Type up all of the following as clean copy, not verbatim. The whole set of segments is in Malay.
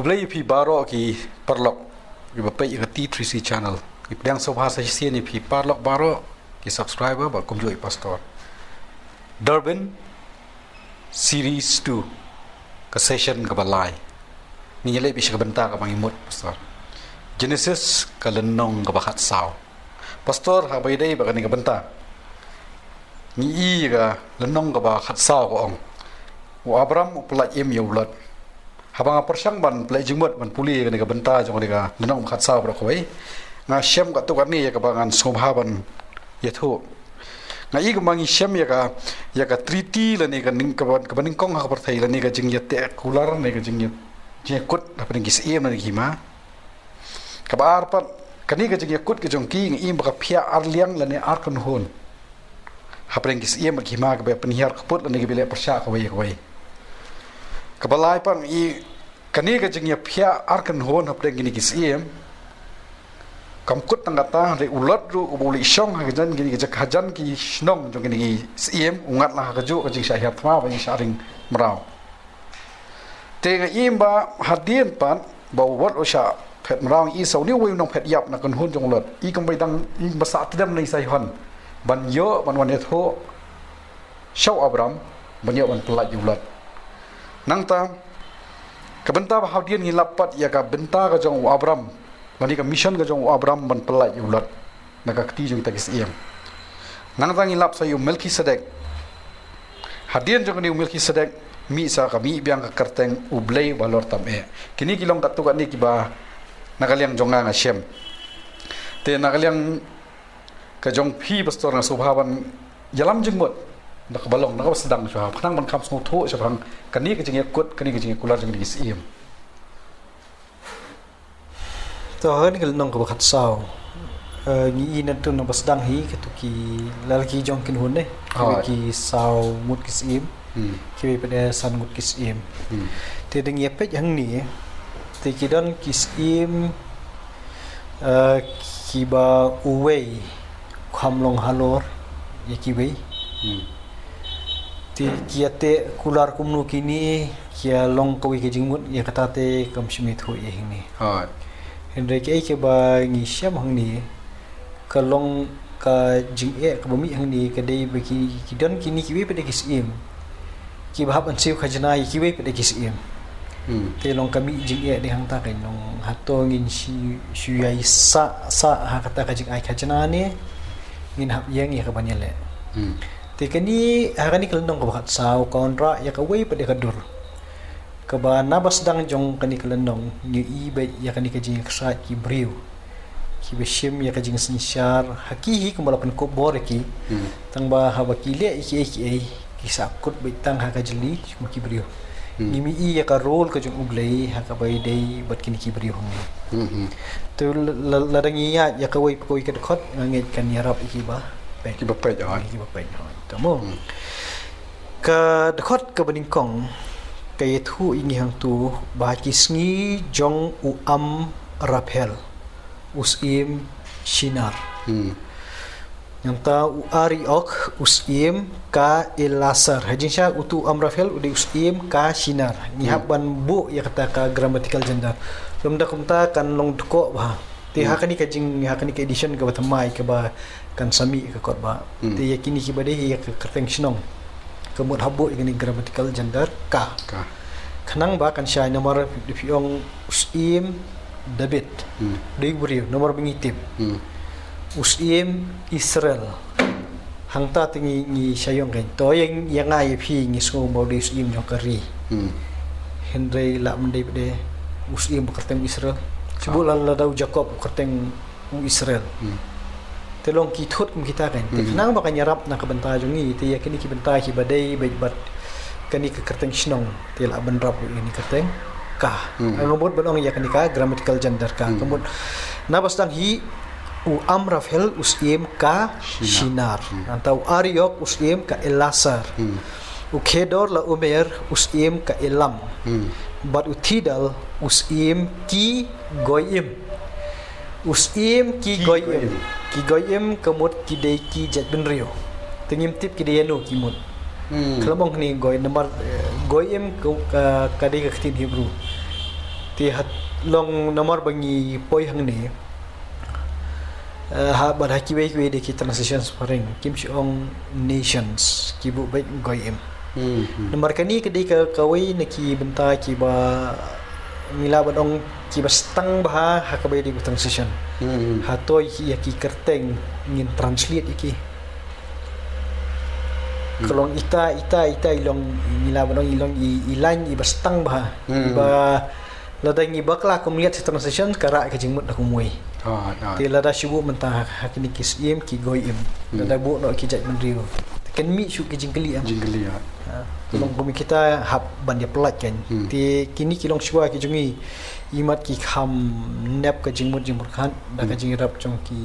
Kublai pi baro ki parlok ki bapai ka T3C channel ki pedang sobha sa sini pi parlok baro ki subscriber ba kumjoi pastor Durban series 2 ka session ka balai ni nyele bi ka benta ka mangimut pastor Genesis ka lenong ka bakat saw pastor ha bai dai ba ka ni ka benta ni i ka lenong ka bakat saw ko ong wa Abram upla im yulat habang persang ban play jingmut ban puli ka benta jong ka lenong bakat saw bro ko bai nga shem ka tu ka ni ka bangan sobha ban yatho ngai ga mangi shem ya ka triti la ne ka ning ka baning kong ha parthai la ne ka jing yate kular ne ka jing je kut apa ning gis em ne gima ka bar pat kani ka jing kut ka jong ki ngi ba ka phia ar liang la ne ar kan hon ha ning gis em gima ka ba penhiar ka put la ne ka bele persha ka wai ka balai pan i kani ka jing ya phia ar kan hon ha ning gis em kam kut tang kata re ulat ru ubuli syong ha jan gini ke hajan ki snong jong gini sim ungat lah ka ju ka jing syahir thma ba sharing merau te nga imba hadien pan ba wat osha phet merau i so ni wi nong phet yap na kan hun jong lot i kam bai dang i basa tidam nei sai hon ban yo ban wan etho shaw Abram ban yo ban pelat ulat nang ta ka benta ba hadien ngi lapat ya ka benta ka jong Abram mani ka mission ka jong Abram ban pelai ulat naga kti jong tagis iem nang tang ilap sa yu Melkisedek hadien jong ni Melkisedek mi sa ka mi biang ka kerteng ublei walor tam e kini kilong katu ka ni kiba nagaliang jonga nga shem te nagaliang ka jong phi pastor nga subhaban yalam jingmot nakabalong nakasedang so phanang ban kham sno tho so phang kani ka jing yakut kani ka jing kular jong ni iem to han kal nong ko khat saw ni in tu no basdang hi ke tu ki lalki jong kin hun ne ki saw mut kis im ki pe de san mut kis im te ding ye pe hang ni te ki don kis im ki ba uwei kham long halor ye ki wei te ki ate kular kumnu kini kia long ko ke jingmut ye kata te kam shmit ho ye hing ni Henry ke ba ngi syam hang ni kalong ka jing e ka bumi hang ni ka dei bagi ki don kini ki we pe de kis im ki ba ban siu khajna ki we pe de kis im te long kami jing e de hang ta kai long hato ngin shi yai sa ha kata ka jing ai khajna ni ngin hab yang ya ka banyale te kani harani kalong ka bakat sau kontra ya ka we pe de ka dur kaba nabas dang jong kani kalanong ni ibe ya kani kajing ksa ki briu ki beshim ya kajing sinshar hakihi kumalapan ko boreki tang ba hawakile iki ki sakut bitang ha kajli ki briu ni mi i ya ka role ka jong uglei ha ka bai dei bat kini ki briu hong to ladangi ya ka wai ko ikat khot nget kan yarap iki ba ki ba pe ja ki ba pe tamo ka khot ka baningkong kaya thu ini hang tu bakisngi jong am rapel usim shinar yang ta ari ok usim ka elasar hajin sya utu am rapel udi usim ka shinar ni haban bu ya kata ka grammatical gender lum da kumta kan long ko ba ti hakani ka jing hakani ka edition ka batamai ka ba kan sami ka kot ba ti yakini ki bade ya ka kerteng shinong kemud habu ini grammatical gender ka kanang ba kan syai nomor piong usim David deui buriu nomor bingitip usim Israel hangta tingi ni syayong kan to yang ngai phi ni so mau di usim jokari Henry la mendai de usim kerteng Israel sebulan la dau Jacob kerteng Israel telong ki thut kita kan kanang ba kan yarap na kabanta jongi ti yakini ki benta ki badai bat kani ke kerteng shnong ti la ban rap ini kerteng ka ngomot balong ya kani ka grammatical gender ka ngomot nabas dang hi u amrafel usim ka shinar atau ariok usim ka elasar u kedor la umer usim ka elam bat utidal usim ki goyim usim ki goyim kemut ki dei ki jet benrio tengim tip ki dei no ki mut kelamong ni goy nomor goyim ka dei ka tin Hebrew ti hat long nomor bangi poi hang ni ha bar haki we de ki transition sparring kim chong nations ki bu baik goyim nomor kani kedai ka kawai neki benta ki ba mila badong ki bastang bah ha ka di transition ha toy ki ki kerteng ngin translate iki kalong ita ilong mila badong ilong ilan i bastang bah ba lada ngi bakla ko melihat transition kara ka jingmut aku mui ti lada shibu mentah hakini kis im ki goyim lada bu no ki jat mendriu kan mi shu ki jingkeli tolong bumi kita hab bandia pelat kan ti kini kilong shua ki jungi imat ki kham nep ka jingmut khan da ka jingrap jong ki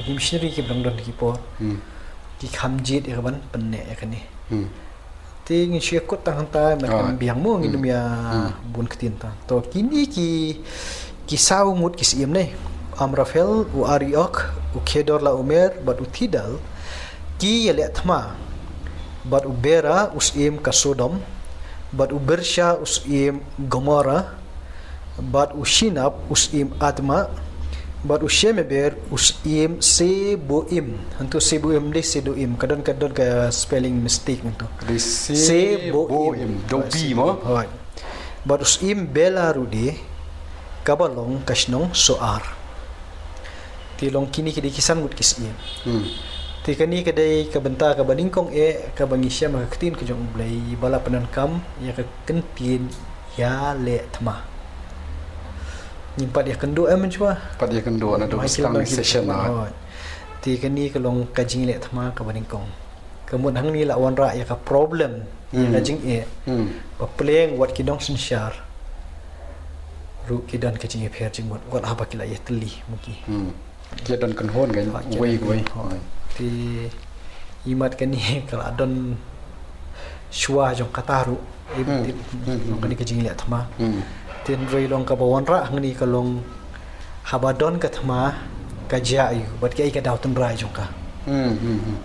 missionary ki blang don ki por ki kham jit e ban penne e kani ti ngi shia kot tang ta ma biang mo ngi dumia bun ketin ta to kini ki sau mut ki sim nei amrafel u ariok u kedor la umer bat utidal ki yele thma bat ubera usim ka Sodom bat ubersha usim Gomora bat ushinap usim Adma bat ushemeber usim Seboim hantu Seboim de Sedoim kadon ka spelling mistake hantu Seboim dobi mo bat usim Belarudi kabalong kasnong Soar tilong kini kidi kisan mut kisim tikani kedai ka benta ka baningkong ka bangisya makatin ka jong blay bala penankam ya ka kentin ya le thma nyimpat ya kendo mencuba pat ya kendo na do stang session na tikani ka long ka jing le thma ka baningkong kemun hang ni la wan ra ya ka problem ya ka jing ba pleng wat kidong sensyar ru kidan ka jing pher jing wat wat apa kila ya teli muki kia dan kan hon kan wei ti imat kani kalau adon shua jong kataru long kani kajing le thma tin roi long ka bawon ra ngni ka long habadon ka thma ka jai bat ki ka daw tun rai jong ka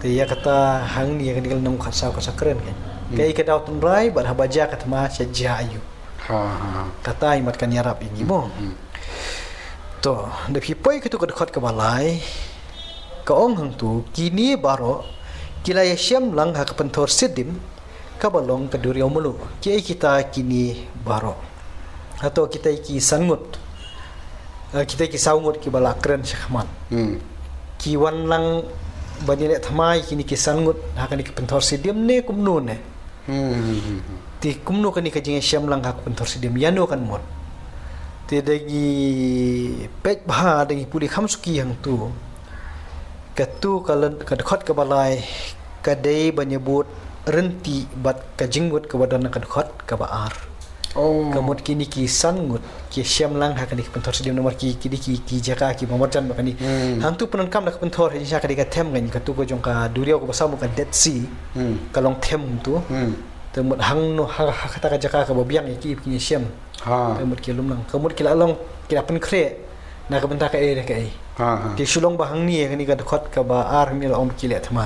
ti ya kata hang ni kani nong khasa ka sakren kan kai ka daw tun rai bat habaja ka thma se jai kata imat kani arab ini mo to de pi poi ka tu ka khot ka balai kaong hang tu kini baro kila yasham lang hak pentor sidim kabalong kaduriau mulu kiai kita kini baro atau kita ki sangut kita ki saungut ki bala kren syahmat ki wan lang banile thamai kini ki sangut hakan ki pentor sidim ne kumnu ne ti kumnu kan ni ka jing yasham lang hak pentor sidim yano kan mot ti dagi pek bah dagi puli khamsuki hang tu katu kalan kadkhot ka balai kadai banyebut renti bat ka jingut ka badana kadkhot ka baar kamut kini ki sangut ki syamlang ha kani pentor sedim nomor ki jaka ki mamarjan bakani hantu penankam dak pentor hin syaka diga them ngani katu ko jongka duriau ko basamu ka dead sea kalong them tu temut hang no ha kata ka jaka ka babiang ki kini syam temut ki lumlang kamut ki lalong ki apen kre na ka benta ka ka ki sulong bahang ni kani ka khot ka ba ar mi la om ki le thma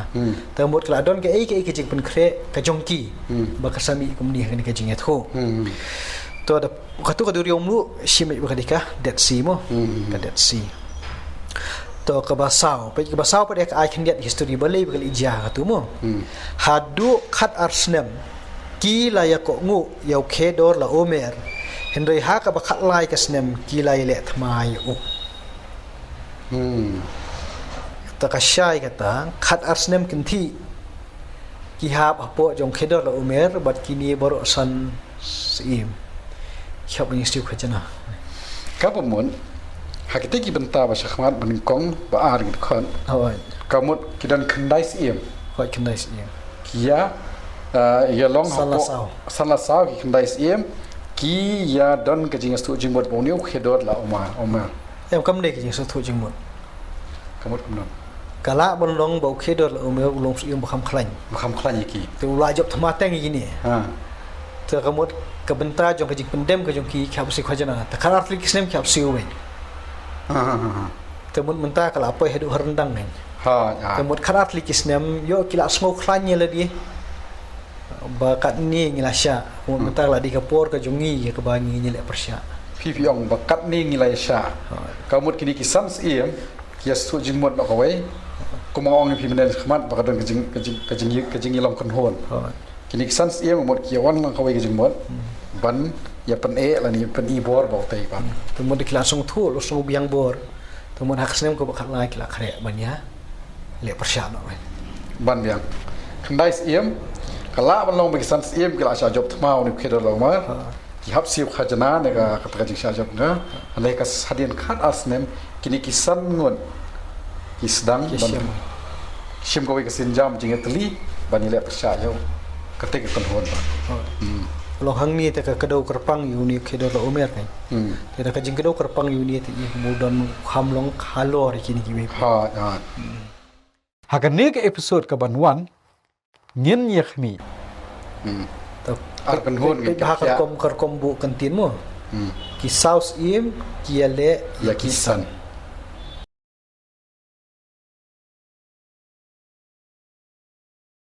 tamut kla don ka ke jing pen kre ka jongki ba ka sami kumni kani ka jing etho to da khatu ka duri omlu shime ba kadika dead sea mo ka dead sea to ka basau pa ka ai kan get history balai ba kali ja ka tu mo hadu khat arsnem ki la ya ko ngu yau khedor la omer hendai ha ka ba khat lai ka snem ki lai le thma yu ta ka shai kata khat arsnem kinthi ki hab apo jong khedor la umer bat kini baro san sim khap ni stiu khajana ka pamun hakite ki benta ba shakhmat ban kong ba ar git khon hoi kamut kidan khandai sim hoi khandai sim kia ya long salasau ki khandai sim ki ya don ka jingas tu jingbot boniu khedor la oma em kam de ki jing so thu jing mot kamut kumnon kala bon long bau khedor la umer ulong sim ba kham khlan ki tu la job thma teng ni te kamut ka benta jong ka jing pendem ka jong ki khap si khajana ta kharar flik snem khap siu wen te mun menta kala apa hedu rendang nen te mut kharar flik snem yo kila sngo khlan ye la di ba kat ni ngilasya mun menta la di kapor ka jongi ye ka bangi ni le persya พี่องบักกัดนี่งิไลชากามุดกินิกิซันส์เอี่ยมกิสสุจิงหมดบักเอาไว้กูมองนี่พี่มันเดินขมัดบักเดินกระจิงยีลำคนโหนกินิกิซันส์เอี่ยมหมดเกี่ยววันเขาไว้กระจิงหมดบันอย่าเป็นละนี่เป็นอีบอร์บอกเตยบัน Tumod kilasong tu lo song biang bor. Tumod haksnem ko bakal lai kila kare banya. Le persyano. บันยังคันได้เอี่ยมกะละมันลงไปกิซันส์เอี่ยมกะละชาจบทมาวันนี้เคยเรามาที่ฮับซิวขจนาเนี่ยก็กระจิงชาจบนะอะไรก็สะเดียนคัดอัสเนมกินิกิซันงวนกิสดังบันชิมก็ไปกสินจามจริงๆตลีบันนี้แหละประชาชนก็เตะกันโหนบัน Lo hang ni te ka kadau kerpang yu ni kedo lo umer kan. Te ka jing kadau kerpang yu ni te mudan hamlong halor kini ki we. ฮะหากนี้ก็เอพิโซดกับบันวันเงี้ยเงียขมี Ta อาจเป็นหุ้น ha kerkom bu kantin mo. Ki saus im ki ale ยากิสัน